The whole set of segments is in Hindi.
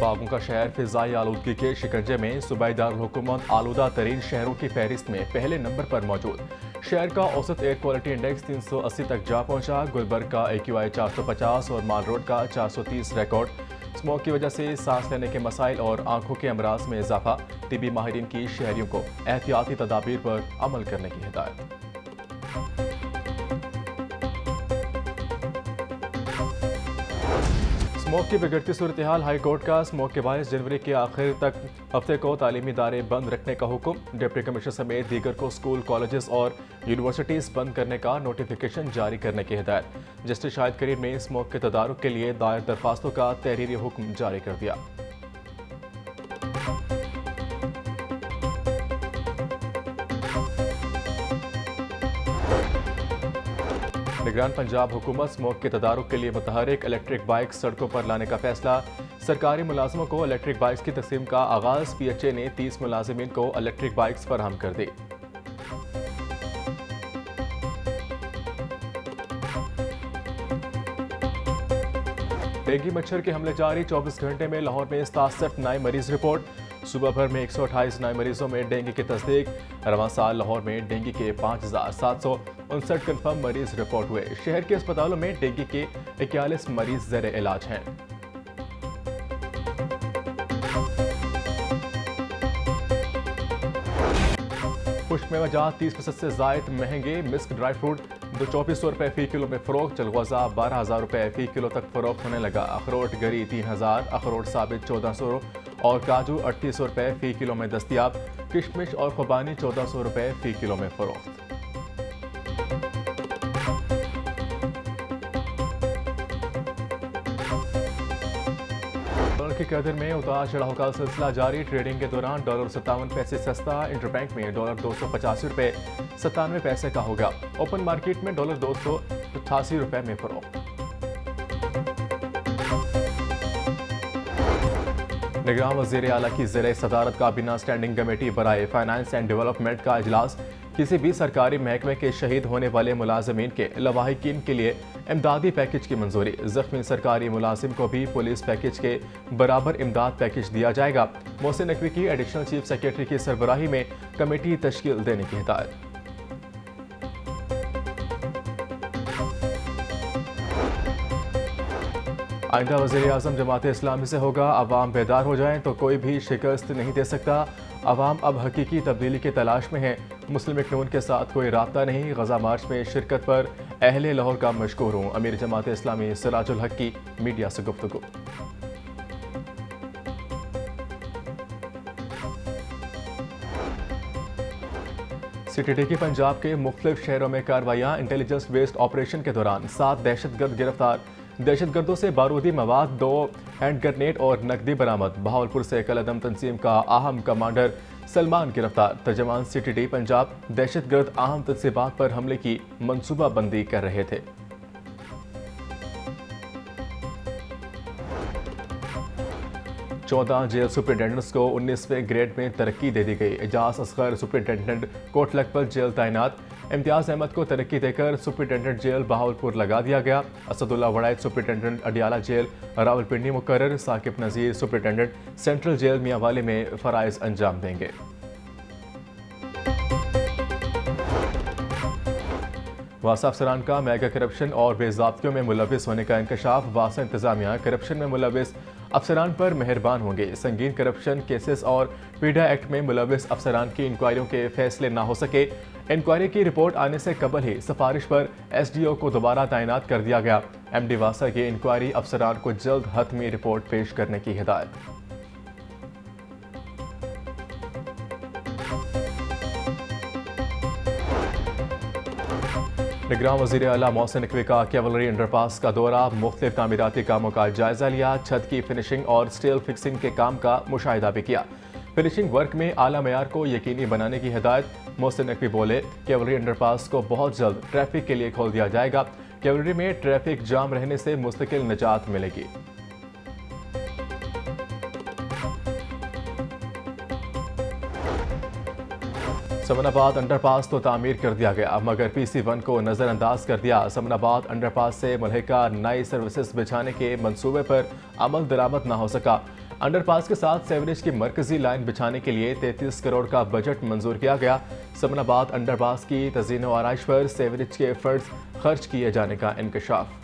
बागों का शहर फिजाई आलूदगी के शिकंजे में सूबाईदारुल हुकूमत आलूदा तरीन शहरों की फहरिस्त में पहले नंबर पर मौजूद। शहर का औसत एयर क्वालिटी इंडेक्स 380 तक जा पहुंचा। गुलबर्ग का AQI 450 और माल रोड का 430 रिकॉर्ड। स्मोक की वजह से सांस लेने के मसाइल और आंखों के अमराज में इजाफा। तिबी माहिरीन की शहरियों को एहतियाती तदाबीर पर अमल करने की हिदायत। स्मोक की बिगड़ती सूरत हाल। हाई कोर्ट का स्मोक के बायस जनवरी के आखिर तक हफ्ते को तालीमी इदारे बंद रखने का हुक्म। डिप्टी कमिश्नर समेत दीगर को स्कूल, कॉलेजेस और यूनिवर्सिटीज बंद करने का नोटिफिकेशन जारी करने की हिदायत। जस्टिस शाहिद करीम ने स्मोक के तदारुक के लिए दायर दरखास्तों का तहरीरी हुक्म जारी कर दिया। निगरान पंजाब हुकूमत स्मोक के तदारुक के लिए मुतहरिक इलेक्ट्रिक बाइक सड़कों पर लाने का फैसला। सरकारी मुलाजमों को इलेक्ट्रिक बाइक्स की तकसीम का आगाज। PHA ने 30 मुलाजिमीन को इलेक्ट्रिक बाइक्स फराहम कर दी। डेंगू मच्छर के हमले जारी। 24 घंटे में लाहौर में 67 नए मरीज रिपोर्ट। सुबह भर में 128 नए मरीजों में डेंगू की तस्दीक। रवां साल लाहौर में डेंगू के 5759 कन्फर्म मरीज रिपोर्ट हुए। शहर के अस्पतालों में डेंगू के 41 मरीज ज़ेर इलाज हैं। खुश्क मेवाजात 30% से जायद महंगे। मिस्क ड्राई फ्रूट 2400 रुपये फी किलो में फरोख्त। चलगोजा 12,000 रुपये फी किलो तक फरोख्त होने लगा। अखरोट गरी 3000, अखरोट साबित 1400 और काजू 3800 रुपये फी किलो में दस्तियाब। किशमिश और खुबानी 1400 रुपये फी किलो में फरोख्त। की कदर में उतार चढ़ाव का सिलसिला जारी। ट्रेडिंग के दौरान डॉलर 57 पैसे सस्ता। इंटरबैंक में डॉलर 285 रुपये 97 पैसे का होगा। ओपन मार्केट में डॉलर 288 रुपये में फरोख्त। निगरान वज़ीर आला की ज़ेर सदारत काबीना स्टैंडिंग कमेटी बराए फाइनेंस एंड डेवलपमेंट का इजलास। किसी भी सरकारी महकमे के शहीद होने वाले मुलाजमीन के लवाहिकीन के लिए इमदादी पैकेज की मंजूरी। जख्मी सरकारी मुलाजिम को भी पुलिस पैकेज के बराबर इमदाद पैकेज दिया जाएगा। मोहसिन नकवी की एडिशनल चीफ सेक्रेटरी की सरबराही में कमेटी तश्कील देने की हिदायत। आइंदा वज़ीर आज़म जमात इस्लामी से होगा। अवाम बेदार हो जाएं तो कोई भी शिकस्त नहीं दे सकता। अवाम अब हकीकी तब्दीली की तलाश में है। मुस्लिम लीग के साथ कोई राब्ता नहीं। गजा मार्च में शिरकत पर अहले लाहौर का मशकूर हूँ। अमीर जमात इस्लामी सिराजुल हक की मीडिया से गुफ्तगू। CTD की पंजाब के मुख्तलिफ शहरों में कार्रवाइयाँ। इंटेलिजेंस बेस्ड ऑपरेशन के दौरान 7 दहशतगर्द गिरफ्तार। दहशतगर्दों से बारूदी मवाद, 2 हैंड ग्रेनेड और नकदी बरामद। बहावलपुर से कलअदम तंजीम का अहम कमांडर सलमान गिरफ्तार। तर्जमान CTD पंजाब दहशतगर्द अहम तंजीबात पर हमले की मनसूबाबंदी कर रहे थे। चौदह जेल सुपरिटेंडेंट्स को 19वें ग्रेड में तरक्की दे दी गई। एजाज असगर सुपरिटेंडेंट कोट लखपत जेल तैनात। इम्तियाज अहमद को तरक्की देकर सुपरिटेंडेंट जेल बहावलपुर लगा दिया गया। असदुल्ला वड़ाइद सुपरिटेंडेंट अडियाला जेल रावलपिंडी मुकर्रर। साकिब नज़ीर सुपरिटेंडेंट सेंट्रल जेल मियांवाली में फ़राइज़ अंजाम देंगे। वासा अफसरान का मेगा करप्शन और बेज़ाब्तियों में मुलविस होने का इंकशाफ। वासा इंतजामिया करप्शन में मुलविस अफसरान पर मेहरबान होंगे। संगीन करप्शन केसेस और पीडा एक्ट में मुलविस अफसरान की इंक्वायरियों के फैसले ना हो सके। इंक्वायरी की रिपोर्ट आने से कबल ही सिफारिश पर SDO को दोबारा तैनात कर दिया गया। MD वासा की इंक्वायरी अफसरान को जल्द हतमी रिपोर्ट पेश करने की हिदायत। निगरान वज़ीर आला मोहसिन नकवी का कैवलरी अंडरपास का दौरा। मुख्तलिफ तामीराती कामों का जायजा लिया। छत की फिनिशिंग और स्टील फिक्सिंग के काम का मुशाहिदा भी किया। फिनिशिंग वर्क में आला मयार को यकीनी बनाने की हिदायत। मोहसिन नकवी बोले, कैवलरी अंडरपास को बहुत जल्द ट्रैफिक के लिए खोल दिया जाएगा। कैवलरी में ट्रैफिक जाम रहने से मुस्तकिल निजात मिलेगी। समनाबाद अंडरपास तो तामीर कर दिया गया मगर PC1 को नज़रअंदाज कर दिया। समनाबाद अंडरपास से मुल्हिका नई सर्विसेज बिछाने के मंसूबे पर अमल दरामद न हो सका। अंडरपास के साथ सेवरेज की मरकजी लाइन बिछाने के लिए 33 करोड़ का बजट मंजूर किया गया। समनाबाद अंडरपास की तज़ीन व आराइश पर सेवरेज के फंड्स खर्च किए जाने का इंकशाफ।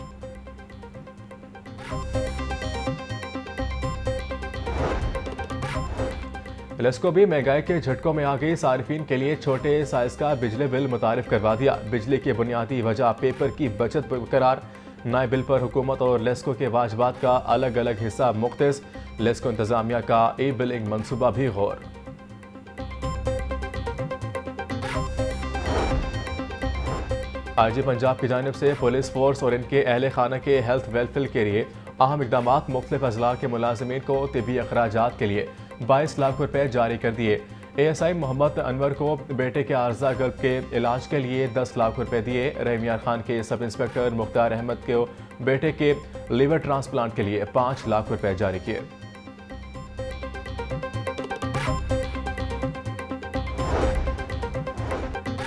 लेस्को भी महंगाई के झटकों में आ गई। सार्फिन के लिए छोटे साइज का बिजली बिल मुतारिफ करवा दिया। बिजली की बुनियादी वजह पेपर की बचत बरकरार। नए बिल पर हुकूमत और लेस्को के वाजबात का अलग अलग हिस्सा मुख्तस। लेस्को इंतजामिया का ई बिलिंग मनसूबा भी गौर। आईजी पंजाब की जानिब से पुलिस फोर्स और इनके अहल खाना के हेल्थ वेलफेयर के लिए अहम इकदाम। मुख्तलिफ अजला के मुलाजमीन को तिबी अखराजात के लिए 22 लाख रुपए जारी कर दिए। ASI मोहम्मद अनवर को बेटे के आर्जा गल्ब के इलाज के लिए 10 लाख रुपए दिए। रहीम खान के सब इंस्पेक्टर मुख्तार अहमद को बेटे के लीवर ट्रांसप्लांट के लिए 5 लाख रुपए जारी किए।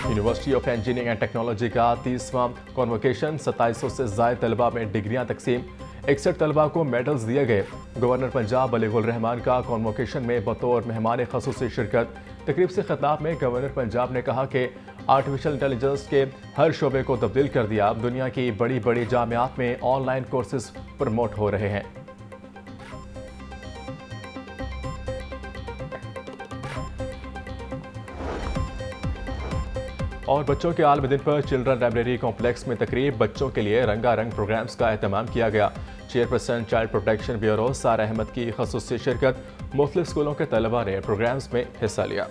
University of engineering and technology का 30वां कॉन्वोकेशन। 2700 से ज्यादा तलबा में डिग्रियां तकसीम। 61 तलबा को मेडल्स दिए गए। गवर्नर पंजाब अलीगुल रहमान का कॉन्वोकेशन में बतौर मेहमान खसूसी शिरकत। तकरीब से खिताब में गवर्नर पंजाब ने कहा कि आर्टिफिशियल इंटेलिजेंस के हर शोबे को तब्दील कर दिया। दुनिया की बड़ी बड़ी जामियात में ऑनलाइन कोर्सेज प्रमोट हो रहे हैं। और बच्चों के आलमी दिन पर चिल्ड्रन लाइब्रेरी कॉम्प्लेक्स में तकरीब। बच्चों के लिए रंगारंग प्रोग्राम्स का एहतमाम किया गया। चेयरपर्सन चाइल्ड प्रोटेक्शन ब्यूरो सारा अहमद की खसूसी शिरकत। मुख्तलिफ स्कूलों के तलबा ने प्रोग्राम्स में हिस्सा लिया।